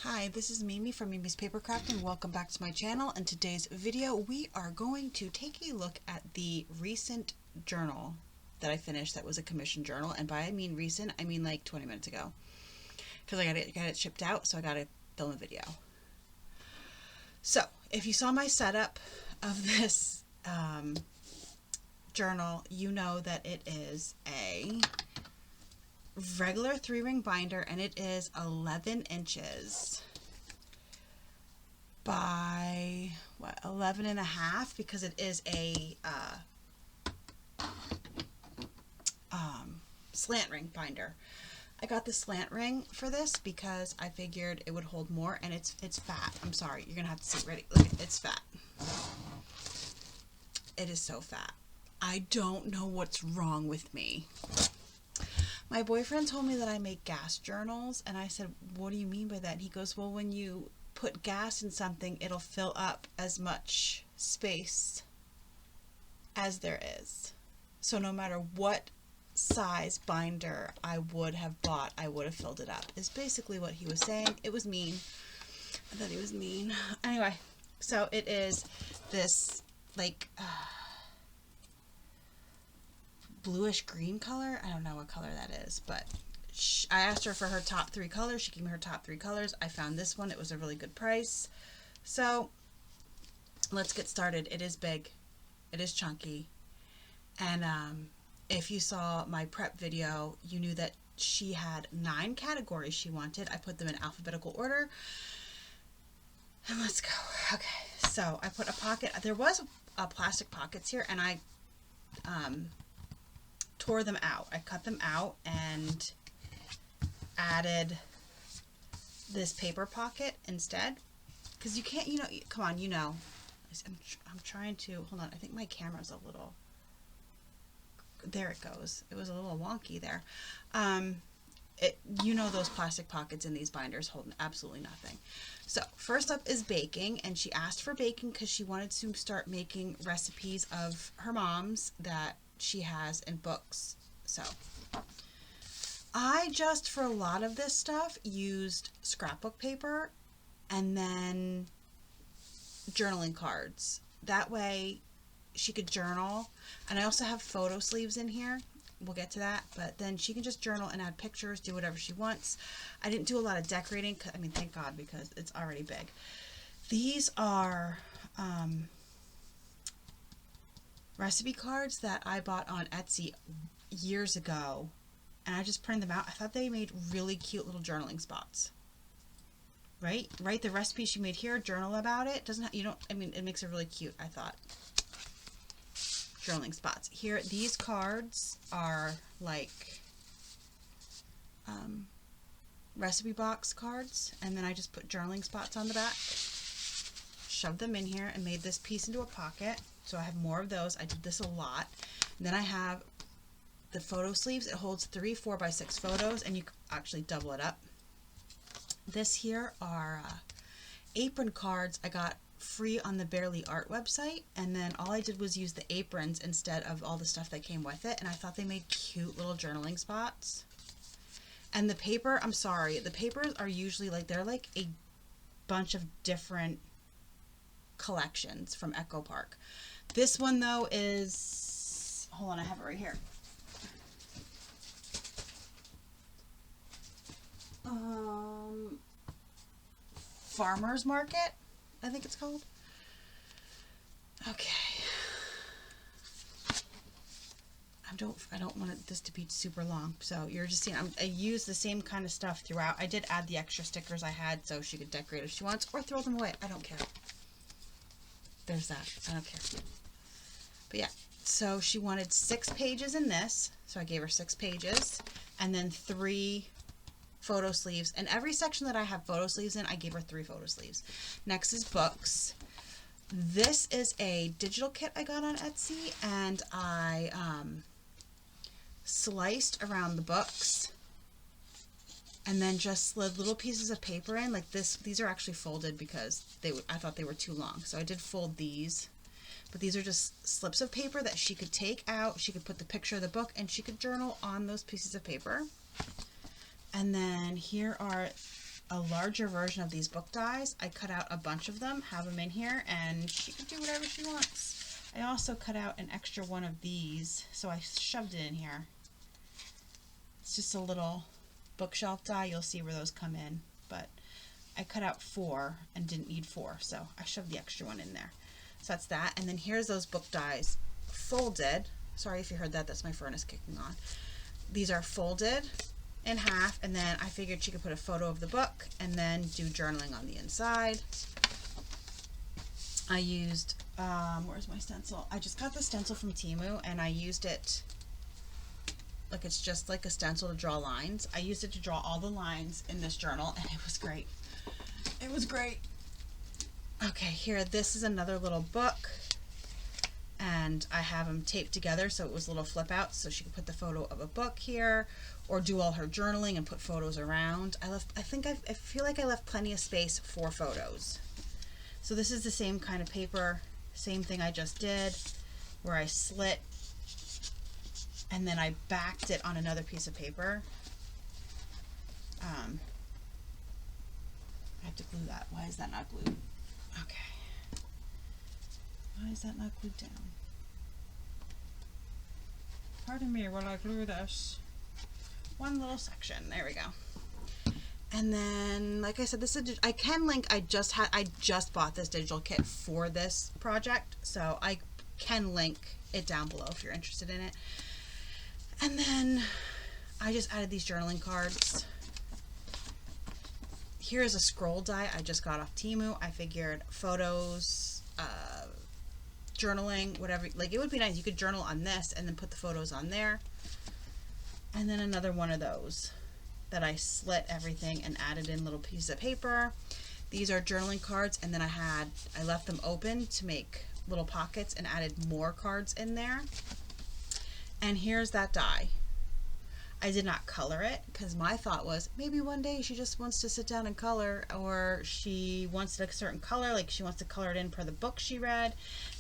Hi, this is Mimi from Mimi's Papercraft and welcome back to my channel. In today's video, we are going to take a look at the recent journal that I finished that was a commission journal. And by I mean recent, I mean like 20 minutes ago. Because I got it shipped out, so I got to film a video. So, if you saw my setup of this journal, you know that it is a regular 3-ring binder, and it is 11 inches by 11 and a half, because it is a slant ring binder. I got the slant ring for this because I figured it would hold more, and it's fat. I'm sorry, you're gonna have to see. Ready? Look, it's fat. It is so fat. I don't know what's wrong with me. My boyfriend told me that I make gas journals, and I said, what do you mean by that? And he goes, well, when you put gas in something, it'll fill up as much space as there is. So no matter what size binder I would have bought, I would have filled it up, is basically what he was saying. It was mean. I thought he was mean. Anyway, so it is this, like, bluish green color. I don't know what color that is, but I asked her for her top 3 colors. She gave me her top 3 colors. I found this one. It was a really good price. So let's get started. It is big. It is chunky. And if you saw my prep video, you knew that she had 9 categories she wanted. I put them in alphabetical order. And let's go. Okay, so I put a pocket. There was plastic pockets here, and I tore them out. I cut them out and added this paper pocket instead, because you can't, come on, I'm trying to, hold on, I think my camera's a little, there it goes. It was a little wonky there. Those plastic pockets in these binders hold absolutely nothing. So first up is baking, and she asked for baking because she wanted to start making recipes of her mom's that she has in books. So I just, for a lot of this stuff, used scrapbook paper and then journaling cards. That way she could journal. And I also have photo sleeves in here. We'll get to that, but then she can just journal and add pictures, do whatever she wants. I didn't do a lot of decorating. I mean, thank God, because it's already big. These are recipe cards that I bought on Etsy years ago, and I just printed them out. I thought they made really cute little journaling spots. Right? The recipe she made here, journal about it. It makes it really cute, I thought. Journaling spots. Here, these cards are like recipe box cards, and then I just put journaling spots on the back, shoved them in here, and made this piece into a pocket. So I have more of those. I did this a lot. And then I have the photo sleeves. It holds 3 4x6 photos, and you can actually double it up. This here are apron cards I got free on the Barely Art website, and then all I did was use the aprons instead of all the stuff that came with it, and I thought they made cute little journaling spots. And the paper, I'm sorry, the papers are usually they're like a bunch of different collections from Echo Park. This one though is, hold on, I have it right here. Farmer's Market, I think it's called. Okay. I don't want this to be super long, so you're just seeing I use the same kind of stuff throughout. I did add the extra stickers I had so she could decorate if she wants, or throw them away. I don't care. There's that. I don't care. But yeah, so she wanted 6 pages in this, so I gave her 6 pages, and then 3 photo sleeves. And every section that I have photo sleeves in, I gave her 3 photo sleeves. Next is books. This is a digital kit I got on Etsy, and I sliced around the books and then just slid little pieces of paper in like this. These are actually folded because I thought they were too long, so I did fold these. But these are just slips of paper that she could take out. She could put the picture of the book, and she could journal on those pieces of paper. And then here are a larger version of these book dies. I cut out a bunch of them, have them in here, and she can do whatever she wants. I also cut out an extra one of these, so I shoved it in here. It's just a little bookshelf die. You'll see where those come in, but I cut out 4 and didn't need 4, so I shoved the extra one in there. So that's that. And then here's those book dies folded. Sorry if you heard that, that's my furnace kicking on. These are folded in half, and then I figured she could put a photo of the book and then do journaling on the inside. I used, where's my stencil? I just got the stencil from Temu, and I used it like it's just like a stencil to draw lines. I used it to draw all the lines in this journal, and it was great. It was great. Okay, here, this is another little book, and I have them taped together so it was little flip outs so she could put the photo of a book here or do all her journaling and put photos around. I feel like I left plenty of space for photos. So this is the same kind of paper, same thing I just did, where I slit and then I backed it on another piece of paper. I have to glue that. Why is that not glued? Okay. Why is that not glued down? Pardon me while I glue this. One little section. There we go. And then, like I said, this is I can link. I just bought this digital kit for this project, so I can link it down below if you're interested in it. And then I just added these journaling cards. Here's a scroll die I just got off Temu. I figured photos, journaling, whatever, like it would be nice. You could journal on this and then put the photos on there. And then another one of those that I slit everything and added in little pieces of paper. These are journaling cards, and then I left them open to make little pockets and added more cards in there. And here's that die. I did not color it because my thought was maybe one day she just wants to sit down and color, or she wants a certain color, like she wants to color it in per the book she read.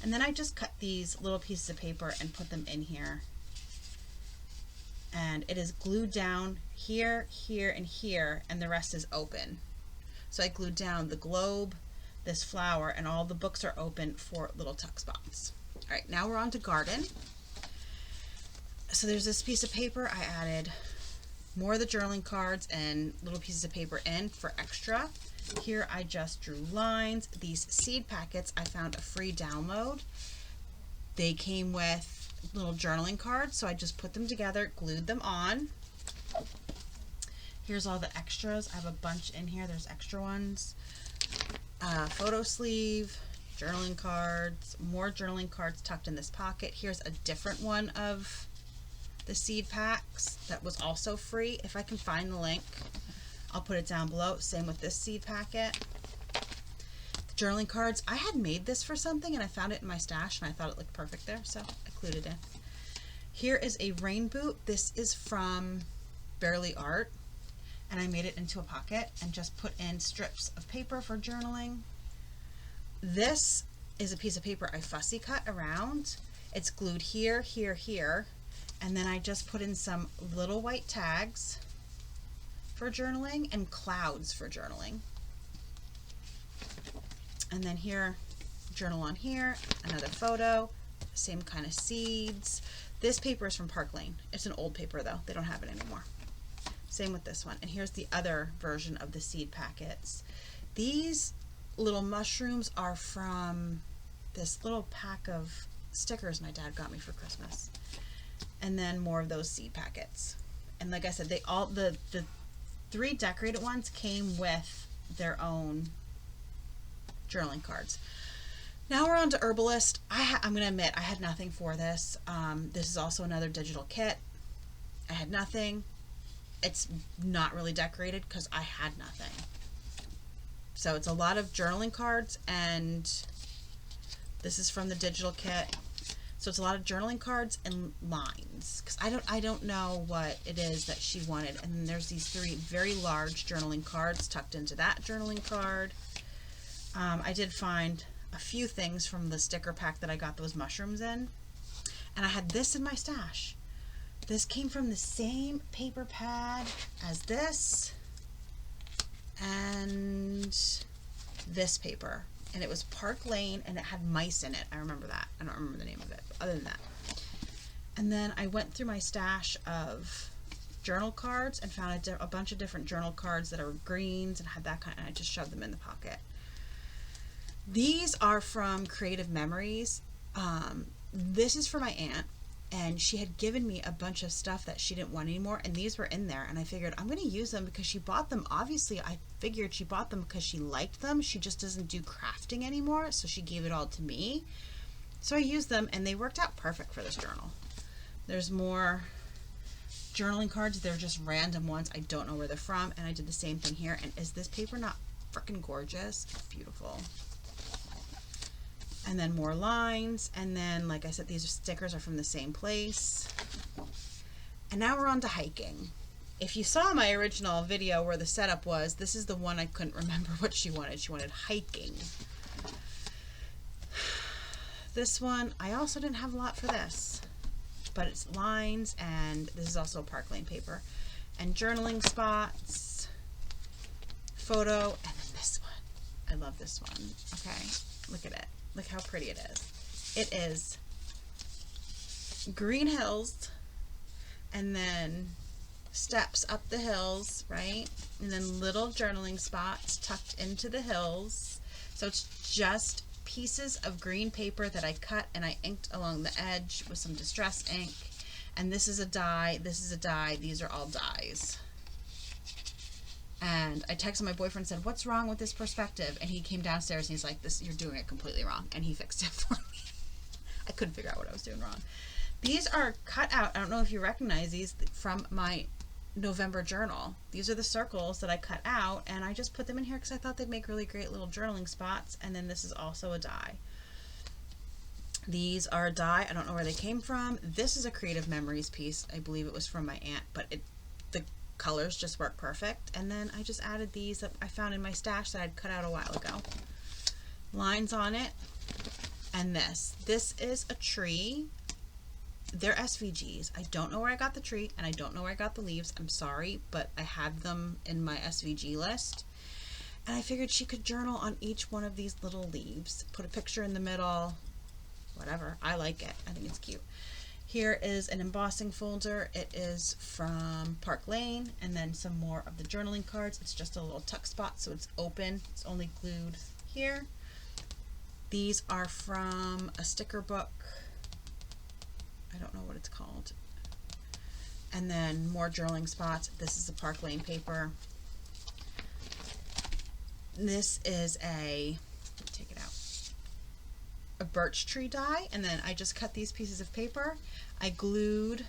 And then I just cut these little pieces of paper and put them in here. And it is glued down here, here, and here, and the rest is open. So I glued down the globe, this flower, and all the books are open for little tuck spots. All right, now we're on to garden. So there's this piece of paper. I added more of the journaling cards and little pieces of paper in for extra. Here I just drew lines. These seed packets, I found a free download. They came with little journaling cards, so I just put them together, glued them on. Here's all the extras. I have a bunch in here. There's extra ones. Photo sleeve, journaling cards, more journaling cards tucked in this pocket. Here's a different one of the seed packs that was also free. If I can find the link, I'll put it down below. Same with this seed packet. The journaling cards, I had made this for something and I found it in my stash and I thought it looked perfect there, so I glued it in. Here is a rain boot. This is from Barely Art, and I made it into a pocket and just put in strips of paper for journaling. This is a piece of paper I fussy cut around. It's glued here, here, here. And then I just put in some little white tags for journaling and clouds for journaling. And then here, journal on here, another photo, same kind of seeds. This paper is from Park Lane. It's an old paper though, they don't have it anymore. Same with this one. And here's the other version of the seed packets. These little mushrooms are from this little pack of stickers my dad got me for Christmas. And then more of those seed packets. And like I said, they all the 3 decorated ones came with their own journaling cards. Now we're on to Herbalist. I'm going to admit I had nothing for this. This is also another digital kit. I had nothing. It's not really decorated because I had nothing. So it's a lot of journaling cards, and this is from the digital kit. So it's a lot of journaling cards and lines, because I don't know what it is that she wanted. And then there's these 3 very large journaling cards tucked into that journaling card. I did find a few things from the sticker pack that I got those mushrooms in, and I had this in my stash. This came from the same paper pad as this, this paper, and it was Park Lane, and it had mice in it. I remember that. I don't remember the name of it, but other than that. And then I went through my stash of journal cards and found a bunch of different journal cards that are greens and had that kind, and I just shoved them in the pocket. These are from Creative Memories. This is for my aunt, and she had given me a bunch of stuff that she didn't want anymore, and these were in there, and I figured I'm going to use them because she bought them. Obviously, I figured she bought them because she liked them. She just doesn't do crafting anymore, so she gave it all to me. So I used them, and they worked out perfect for this journal. There's more journaling cards. They're just random ones. I don't know where they're from, and I did the same thing here. And is this paper not freaking gorgeous? It's beautiful. And then more lines, and then, like I said, these stickers are from the same place. And now we're on to hiking. If you saw my original video where the setup was, this is the one I couldn't remember what she wanted. She wanted hiking. This one, I also didn't have a lot for this, but it's lines, and this is also Park Lane paper, and journaling spots, photo, and then this one. I love this one. Okay, look at it. Look how pretty it is. It is green hills, and then steps up the hills, right? And then little journaling spots tucked into the hills. So it's just pieces of green paper that I cut and I inked along the edge with some distress ink. And this is a die, this is a die, these are all dies. And I texted my boyfriend and said, what's wrong with this perspective? And he came downstairs and he's like, "This, you're doing it completely wrong." And he fixed it for me. I couldn't figure out what I was doing wrong. These are cut out. I don't know if you recognize these from my November journal. These are the circles that I cut out, and I just put them in here because I thought they'd make really great little journaling spots. And then this is also a die. These are a die. I don't know where they came from. This is a Creative Memories piece. I believe it was from my aunt, but the colors just work perfect. And then I just added these that I found in my stash that I'd cut out a while ago. Lines on it. And this is a tree. They're SVGs. I don't know where I got the tree, and I don't know where I got the leaves. I'm sorry, but I had them in my SVG list. And I figured she could journal on each one of these little leaves. Put a picture in the middle. Whatever. I like it. I think it's cute. Here is an embossing folder. It is from Park Lane, and then some more of the journaling cards. It's just a little tuck spot, so it's open. It's only glued here. These are from a sticker book. I don't know what it's called. And then more journaling spots. This is the Park Lane paper. This is take it out, a birch tree die, and then I just cut these pieces of paper. I glued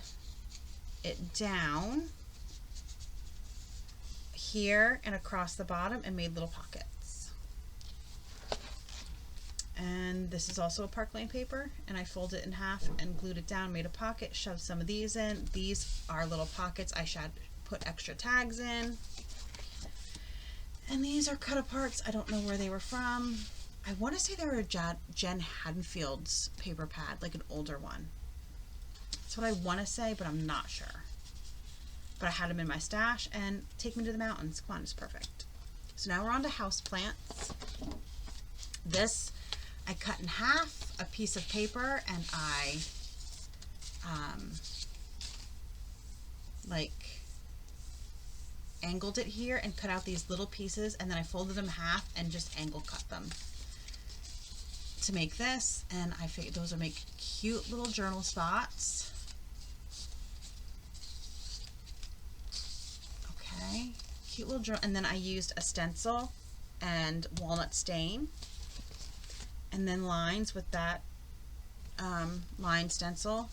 it down here and across the bottom and made little pockets. And this is also a Park Lane paper, and I folded it in half and glued it down, made a pocket, shoved some of these in. These are little pockets I should put extra tags in. And these are cut aparts. I don't know where they were from. I want to say they were a Jen Haddonfield's paper pad, like an older one. That's what I want to say, but I'm not sure. But I had them in my stash, and Take Me to the Mountains. Come on, it's perfect. So now we're on to house plants. This I cut in half a piece of paper, and I angled it here and cut out these little pieces, and then I folded them half and just angle cut them to make this. And I figured those would make cute little journal spots. Okay, cute little journal. And then I used a stencil and walnut stain, and then lines with that line stencil.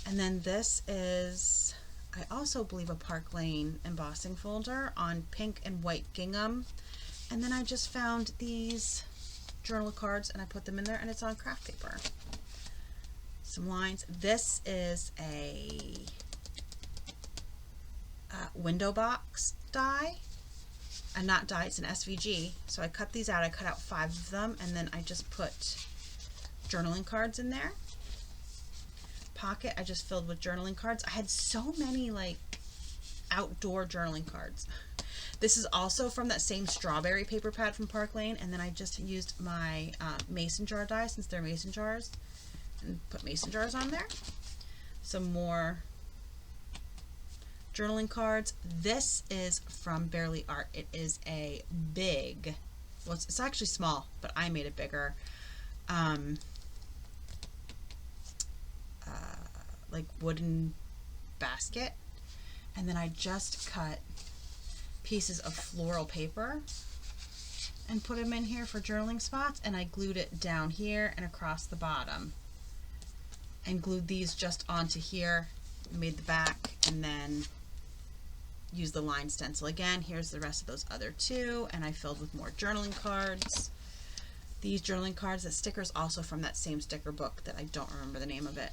And then this is, I also believe, a Park Lane embossing folder on pink and white gingham. And then I just found these journal cards and I put them in there, and it's on craft paper. Some lines. This is a window box die. Not die, it's an SVG. So I cut these out. I cut out 5 of them, and then I just put journaling cards in there. Pocket I just filled with journaling cards. I had so many like outdoor journaling cards. This is also from that same strawberry paper pad from Park Lane, and then I just used my mason jar die, since they're mason jars, and put mason jars on there. Some more journaling cards. This is from Barely Art. It is a big, well, it's actually small, but I made it bigger. Like wooden basket, and then I just cut pieces of floral paper and put them in here for journaling spots, and I glued it down here and across the bottom, and glued these just onto here, made the back, and then used the line stencil again. Here's the rest of those other two, and I filled with more journaling cards. These journaling cards, that sticker's also from that same sticker book that I don't remember the name of it.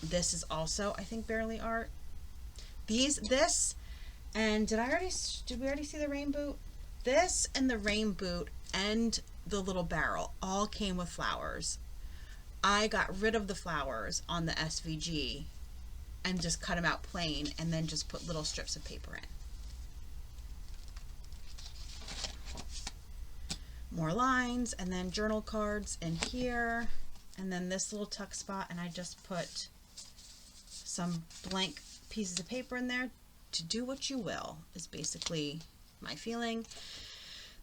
This is also, I think, Barely Art. This, and did we already see the rain boot? This and the rain boot and the little barrel all came with flowers. I got rid of the flowers on the SVG and just cut them out plain, and then just put little strips of paper in. More lines, and then journal cards in here, and then this little tuck spot, and I just put some blank pieces of paper in there. To do what you will is basically my feeling.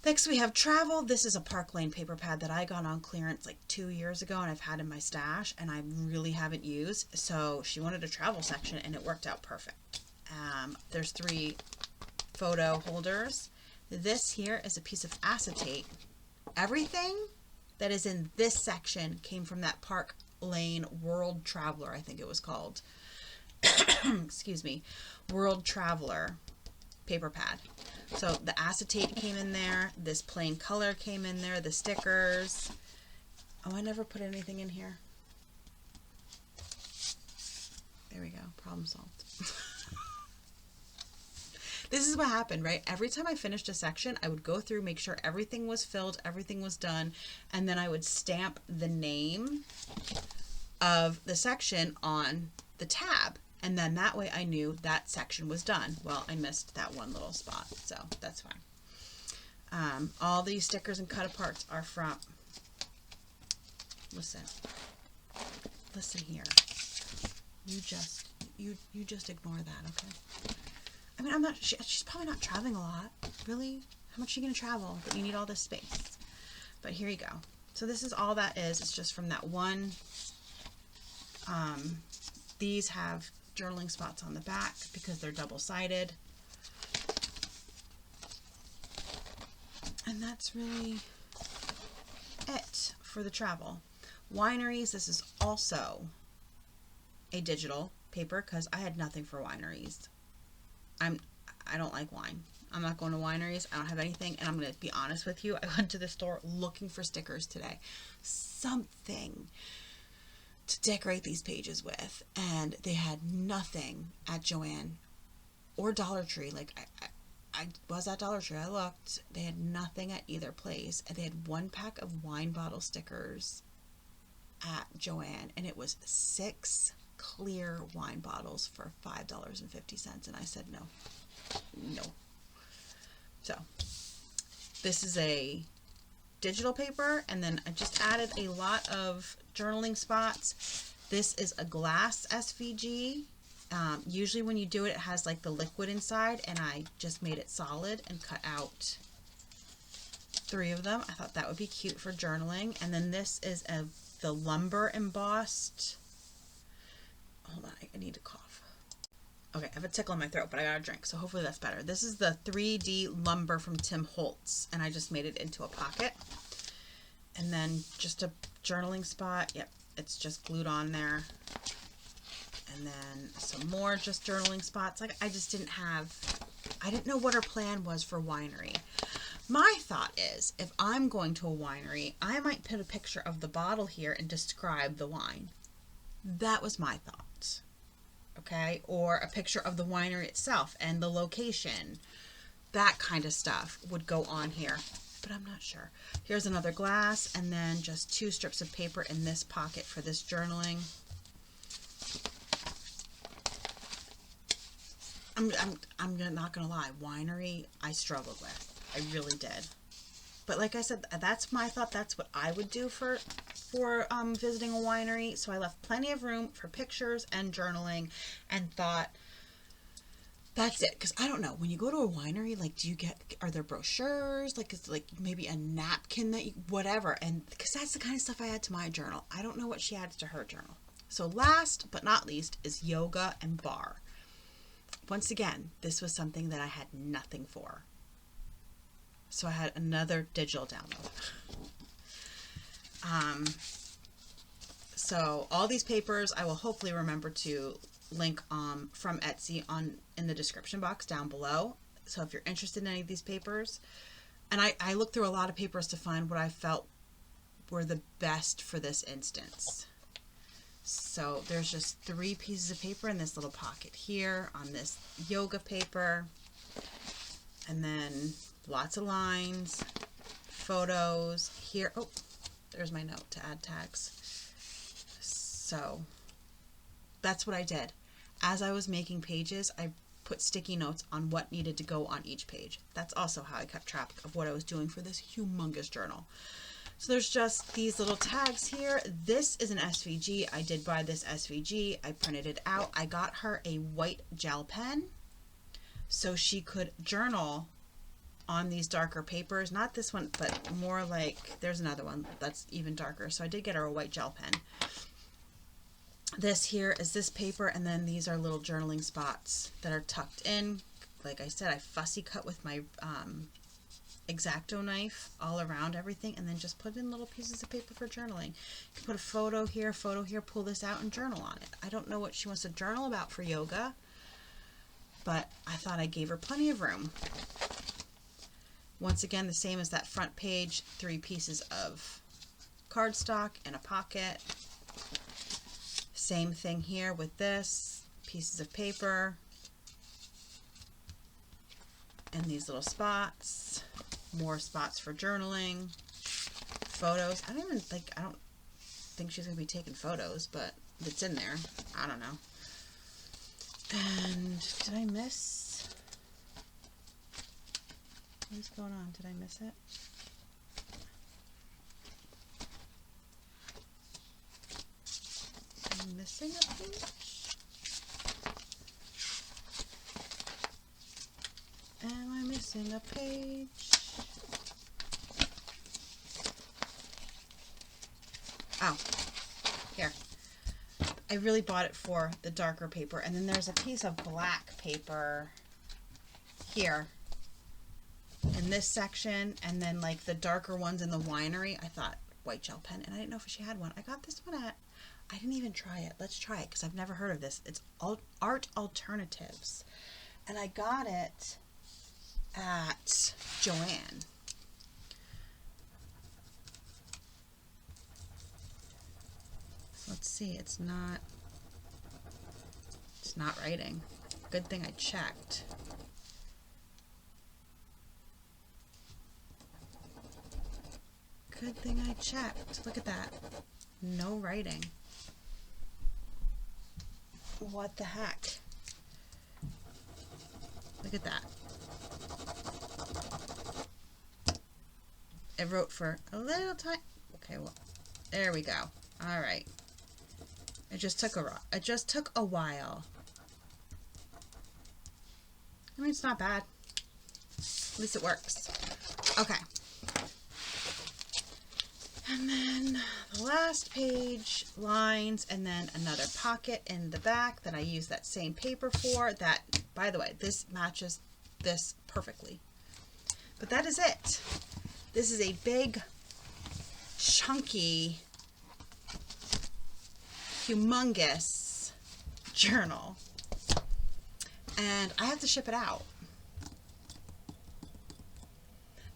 Next we have travel. This is a Park Lane paper pad that I got on clearance like 2 years ago, and I've had in my stash, and I really haven't used. So she wanted a travel section, and it worked out perfect. There's 3 photo holders. This here is a piece of acetate. Everything that is in this section came from that Park Lane World Traveler, I think it was called. Excuse me. World Traveler paper pad. So the acetate came in there, this plain color came in there, the stickers. Oh, I never put anything in here. There we go. Problem solved. This is what happened, right? Every time I finished a section, I would go through, make sure everything was filled, everything was done, and then I would stamp the name of the section on the tab. And then that way I knew that section was done. Well, I missed that one little spot, so that's fine. All these stickers and cut aparts are from, listen here. You just ignore that, okay? I mean, I'm not, she's probably not traveling a lot. Really? How much are you going to travel that you need all this space? But here you go. So this is all that is. It's just from that one. These have journaling spots on the back because they're double-sided. And that's really it for the travel. Wineries, this is also a digital paper because I had nothing for wineries. I don't like wine. I'm not going to wineries. I don't have anything, and I'm going to be honest with you. I went to the store looking for stickers today. Something to decorate these pages with, and they had nothing at Joann or Dollar Tree. Like, I was at Dollar Tree. I looked. They had nothing at either place, and they had 1 pack of wine bottle stickers at Joann, and it was 6 clear wine bottles for $5.50, and I said no. So this is a digital paper, and then I just added a lot of journaling spots. This is a glass SVG. Usually when you do it, it has like the liquid inside, and I just made it solid and cut out 3 of them. I thought that would be cute for journaling. And then this is the lumber embossed. Hold on, I need to cough. Okay, I have a tickle in my throat, but I got a drink, so hopefully that's better. This is the 3D lumber from Tim Holtz, and I just made it into a pocket. And then just a journaling spot. Yep, it's just glued on there. And then some more just journaling spots. Like, I didn't know what her plan was for winery. My thought is, if I'm going to a winery, I might put a picture of the bottle here and describe the wine. That was my thought. Okay, or a picture of the winery itself and the location. That kind of stuff would go on here, but I'm not sure. Here's another glass, and then just 2 strips of paper in this pocket for this journaling. I'm not gonna lie, winery I struggled with. I really did. But like I said, that's my thought. That's what I would do for visiting a winery. So I left plenty of room for pictures and journaling, and thought that's it. Because I don't know, when you go to a winery, like, are there brochures? Like, is like maybe a napkin that whatever? And because that's the kind of stuff I add to my journal. I don't know what she adds to her journal. So last but not least is yoga and bar. Once again, this was something that I had nothing for. So I had another digital download. So all these papers I will hopefully remember to link from Etsy in the description box down below. So if you're interested in any of these papers, and I looked through a lot of papers to find what I felt were the best for this instance. So there's just 3 pieces of paper in this little pocket here on this yoga paper, and then lots of lines, photos here. Oh, there's my note to add tags. So that's what I did. As I was making pages, I put sticky notes on what needed to go on each page. That's also how I kept track of what I was doing for this humongous journal. So there's just these little tags here. This is an SVG. I did buy this SVG. I printed it out. I got her a white gel pen so she could journal on these darker papers. Not this one, but more like, there's another one that's even darker. So I did get her a white gel pen. This here is this paper, and then these are little journaling spots that are tucked in. Like I said, I fussy cut with my X-Acto knife all around everything, and then just put in little pieces of paper for journaling. You can put a photo here, pull this out and journal on it. I don't know what she wants to journal about for yoga, but I thought I gave her plenty of room. Once again, the same as that front page, 3 pieces of cardstock and a pocket. Same thing here with this, pieces of paper and these little spots, more spots for journaling, photos. I don't think she's going to be taking photos, but it's in there. I don't know. And did I miss? What is going on? Did I miss it? I'm missing a page? Am I missing a page? Oh, here. I really bought it for the darker paper, and then there's a piece of black paper here in this section, and then like the darker ones in the winery. I thought white gel pen, and I didn't know if she had one. I got this one I didn't even try it. Let's try it, because I've never heard of this. It's Art Alternatives, and I got it at Joann. Let's see, it's not writing. Good thing I checked. Good thing I checked. Look at that. No writing. What the heck? Look at that. It wrote for a little time. Okay, well, there we go. All right. It just took a while. I mean, it's not bad. At least it works. Okay. And then the last page, lines, and then another pocket in the back that I use that same paper for. That, by the way, this matches this perfectly. But that is it. This is a big, chunky, humongous journal. And I have to ship it out.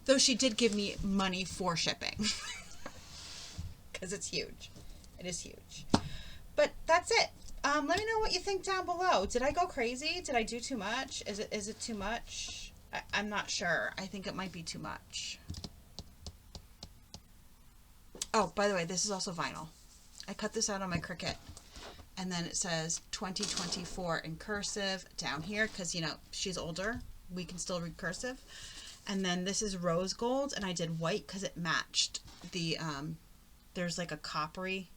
Though she did give me money for shipping. Because it's huge. It is huge. But that's it. Let me know what you think down below. Did I go crazy? Did I do too much? Is it too much? I'm not sure. I think it might be too much. Oh, by the way, this is also vinyl. I cut this out on my Cricut. and then it says 2024 in cursive down here, because, you know, she's older. We can still read cursive. And then this is rose gold, and I did white because it matched the, there's like a coppery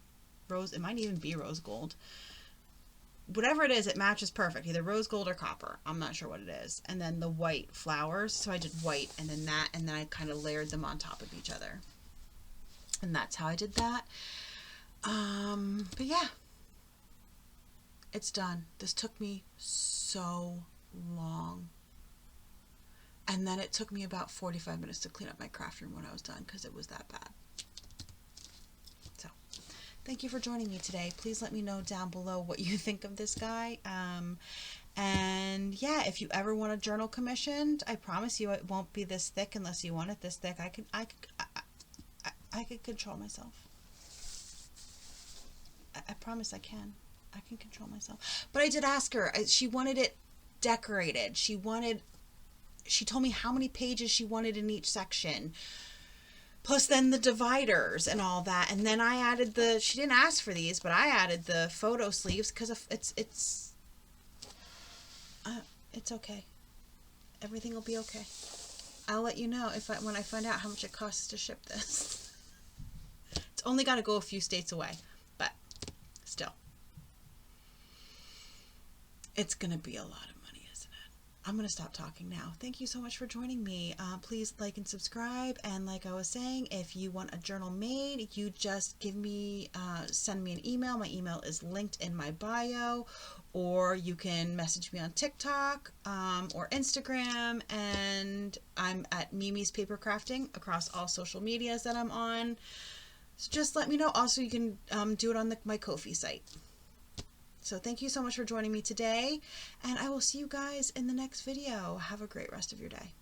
rose. It might even be rose gold. Whatever it is, it matches perfect. Either rose gold or copper. I'm not sure what it is. And then the white flowers. So I did white and then that, and then I kind of layered them on top of each other. And that's how I did that. But yeah, it's done. This took me so long. And then it took me about 45 minutes to clean up my craft room when I was done, because it was that bad. So, thank you for joining me today. Please let me know down below what you think of this guy. And yeah, if you ever want a journal commissioned, I promise you it won't be this thick unless you want it this thick. I could control myself. I promise I can. I can control myself. But I did ask her. She wanted it decorated. She told me how many pages she wanted in each section. Plus then the dividers and all that. And then I added she didn't ask for these, but I added the photo sleeves because it's okay. Everything will be okay. I'll let you know when I find out how much it costs to ship this. It's only got to go a few states away, but still. It's going to be a lot of money, isn't it? I'm going to stop talking now. Thank you so much for joining me. Please like and subscribe. And like I was saying, if you want a journal made, you just send me an email. My email is linked in my bio, or you can message me on TikTok or Instagram. And I'm at Mimi's Paper Crafting across all social medias that I'm on. So just let me know. Also, you can do it on my Ko-fi site. So thank you so much for joining me today, and I will see you guys in the next video. Have a great rest of your day.